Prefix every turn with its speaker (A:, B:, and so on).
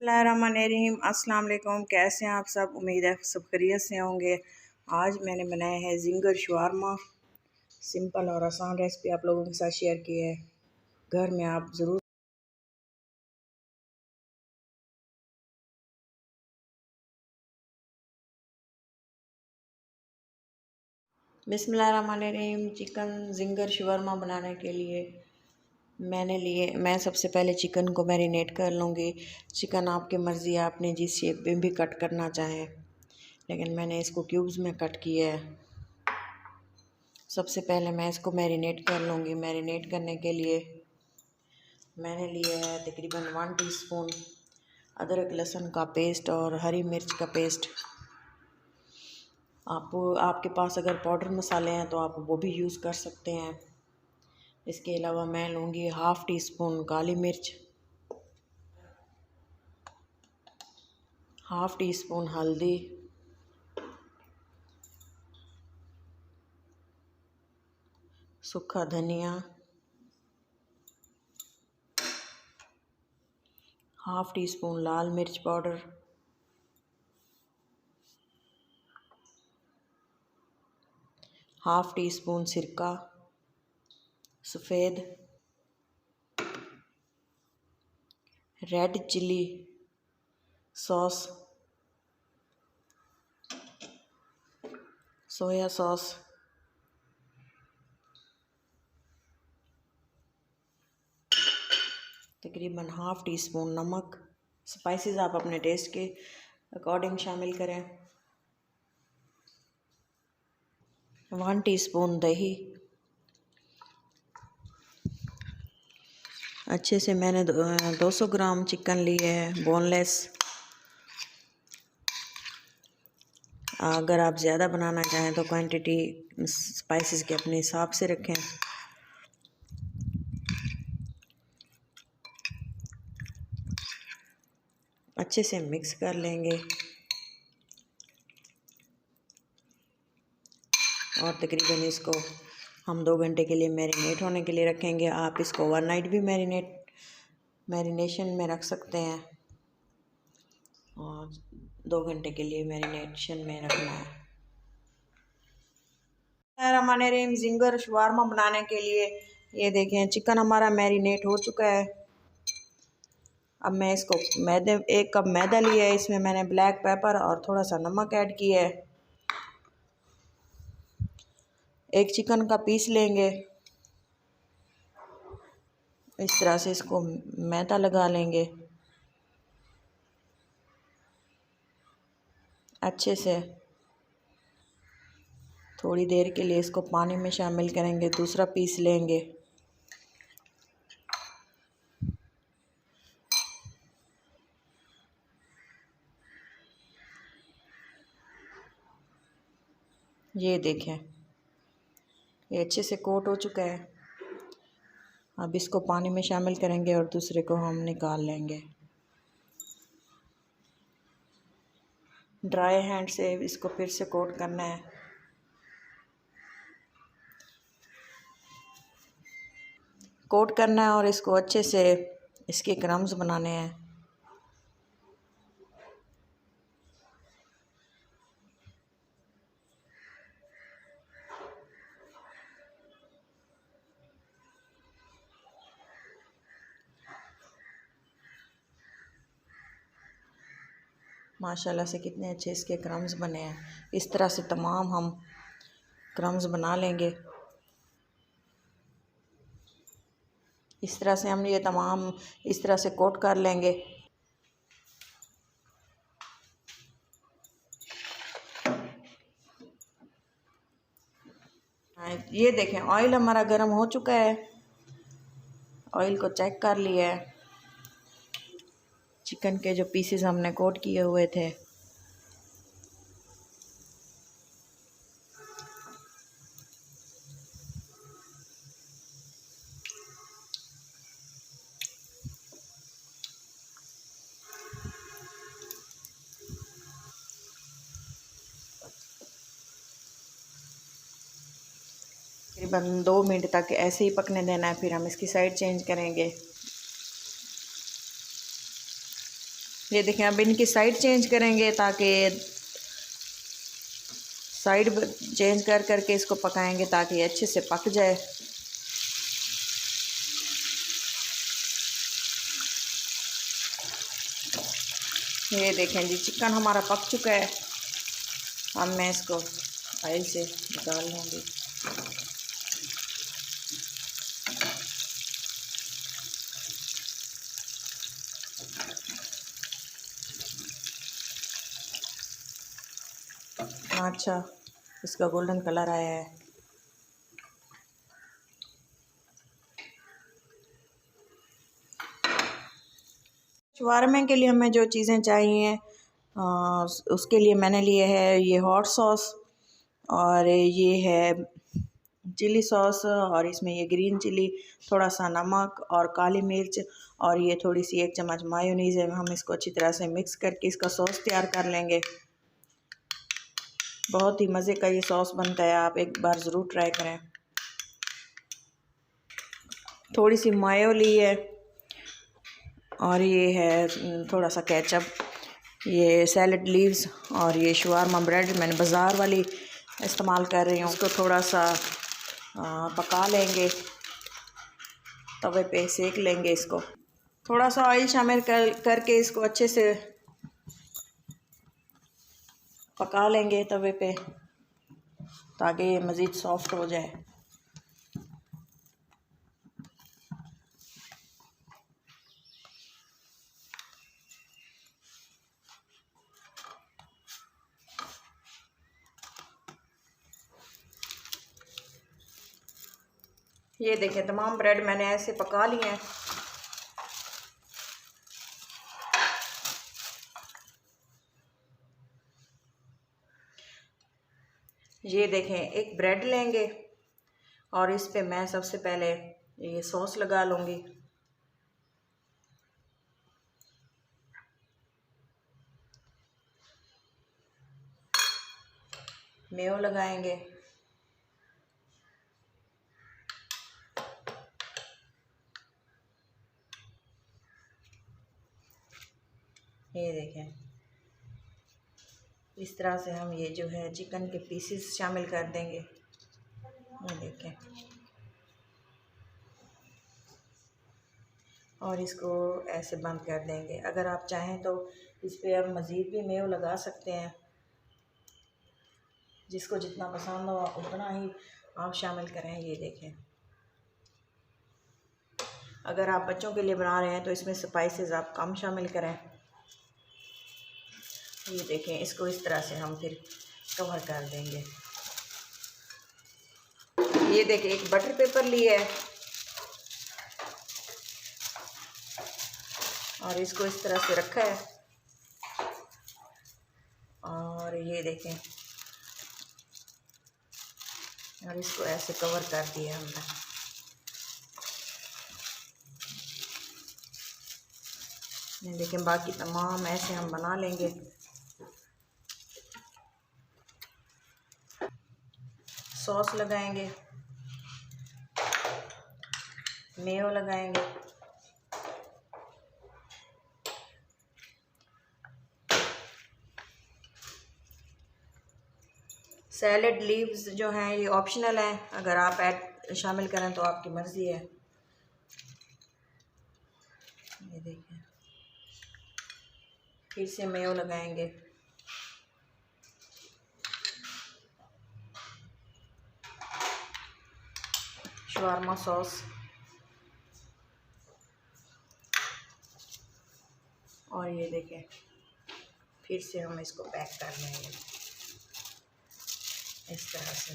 A: बिस्मिल्लाहिर्रहमानिर्रहीम। अस्सलाम वालेकुम। कैसे हैं आप सब? उम्मीद है सब खैरियत से होंगे। आज मैंने बनाया है जिंगर शवारमा। सिंपल और आसान रेसिपी आप लोगों के साथ शेयर की है। घर में आप ज़रूर। बिस्मिल्लाहिर्रहमानिर्रहीम। चिकन जिंगर शवारमा बनाने के लिए मैं सबसे पहले चिकन को मैरिनेट कर लूँगी। चिकन आपकी मर्ज़ी है, आपने जिस शेप में भी कट करना चाहें, लेकिन मैंने इसको क्यूब्स में कट किया है। सबसे पहले मैं इसको मैरिनेट कर लूँगी। मैरिनेट करने के लिए मैंने लिया है तकरीबन 1 टीस्पून अदरक लहसुन का पेस्ट और हरी मिर्च का पेस्ट। आपके पास अगर पाउडर मसाले हैं तो आप वो भी यूज़ कर सकते हैं। इसके अलावा मैं लूँगी 1/2 टीस्पून काली मिर्च, 1/2 टीस्पून हल्दी, सूखा धनिया, 1/2 टीस्पून लाल मिर्च पाउडर, 1/2 टीस्पून सिरका सफ़ेद, red chilli sauce, soya sauce, तकरीबन 1/2 टीस्पून नमक। स्पाइसेस आप अपने टेस्ट के अकॉर्डिंग शामिल करें। 1 टीस्पून दही। अच्छे से मैंने 200 ग्राम चिकन लिए है बोनलेस। अगर आप ज़्यादा बनाना चाहें तो क्वांटिटी स्पाइसेस के अपने हिसाब से रखें। अच्छे से मिक्स कर लेंगे और तकरीबन इसको हम 2 घंटे के लिए मैरिनेट होने के लिए रखेंगे। आप इसको ओवरनाइट भी मैरिनेशन में रख सकते हैं और 2 घंटे के लिए मैरिनेशन में रखना है। हमारे जिंगर शवारमा बनाने के लिए ये देखें, चिकन हमारा मैरिनेट हो चुका है। अब मैं इसको 1 कप मैदा लिया है, इसमें मैंने ब्लैक पेपर और थोड़ा सा नमक ऐड किया है। एक चिकन का पीस लेंगे, इस तरह से इसको मैदा लगा लेंगे अच्छे से। थोड़ी देर के लिए इसको पानी में शामिल करेंगे। दूसरा पीस लेंगे, ये देखें ये अच्छे से कोट हो चुका है। अब इसको पानी में शामिल करेंगे और दूसरे को हम निकाल लेंगे। ड्राई हैंड से इसको फिर से कोट करना है। कोट करना है और इसको अच्छे से इसके क्रम्स बनाने हैं। माशाल्लाह से कितने अच्छे इसके क्रम्स बने हैं। इस तरह से तमाम हम क्रम्स बना लेंगे। इस तरह से हम ये तमाम इस तरह से कोट कर लेंगे। ये देखें ऑयल हमारा गर्म हो चुका है। ऑयल को चेक कर लिया है। चिकन के जो पीसेस हमने कोट किए हुए थे तकरीबन 2 मिनट तक ऐसे ही पकने देना है, फिर हम इसकी साइड चेंज करेंगे। ये देखें, अब इनकी साइड चेंज करेंगे ताकि साइड चेंज कर करके इसको पकाएंगे ताकि ये अच्छे से पक जाए। ये देखें जी, चिकन हमारा पक चुका है। अब मैं इसको ऑयल से निकाल लूँगी। अच्छा, इसका गोल्डन कलर आया है। शवारमे के लिए हमें जो चीज़ें चाहिए उसके लिए मैंने लिए है ये हॉट सॉस, और ये है चिली सॉस, और इसमें ये ग्रीन चिली, थोड़ा सा नमक और काली मिर्च, और ये थोड़ी सी 1 चम्मच मायोनीज़ है। हम इसको अच्छी तरह से मिक्स करके इसका सॉस तैयार कर लेंगे। बहुत ही मज़े का ये सॉस बनता है, आप एक बार ज़रूर ट्राई करें। थोड़ी सी मायो ली है, और ये है थोड़ा सा केचप, ये सैलड लीव्स, और ये शवारमा ब्रेड मैंने बाज़ार वाली इस्तेमाल कर रही हूँ। उसको थोड़ा सा पका लेंगे, तवे पे सेक लेंगे इसको। थोड़ा सा ऑयल शामिल करके इसको अच्छे से पका लेंगे तवे पे ताकि ये मज़ीद सॉफ्ट हो जाए। ये देखें, तमाम ब्रेड मैंने ऐसे पका लिए हैं। ये देखें, एक ब्रेड लेंगे और इस पे मैं सबसे पहले ये सॉस लगा लूँगी। मेयो लगाएंगे, ये देखें, इस तरह से हम ये जो है चिकन के पीसेस शामिल कर देंगे। ये देखें, और इसको ऐसे बंद कर देंगे। अगर आप चाहें तो इस पे आप मज़ीद भी मेयो लगा सकते हैं, जिसको जितना पसंद हो उतना ही आप शामिल करें। ये देखें, अगर आप बच्चों के लिए बना रहे हैं तो इसमें स्पाइसेस आप कम शामिल करें। ये देखें, इसको इस तरह से हम फिर कवर कर देंगे। ये देखें, एक बटर पेपर लिया है और इसको इस तरह से रखा है, और ये देखें, और इसको ऐसे कवर कर दिया हमने। ये देखें, बाकी तमाम ऐसे हम बना लेंगे। सॉस लगाएंगे, मेयो लगाएंगे, सैलड लीव्स जो हैं ये ऑप्शनल हैं, अगर आप ऐड शामिल करें तो आपकी मर्ज़ी है। ये देखें, फिर से मेयो लगाएंगे, शवारमा सॉस, और ये देखें, फिर से हम इसको पैक कर लेंगे इस तरह से।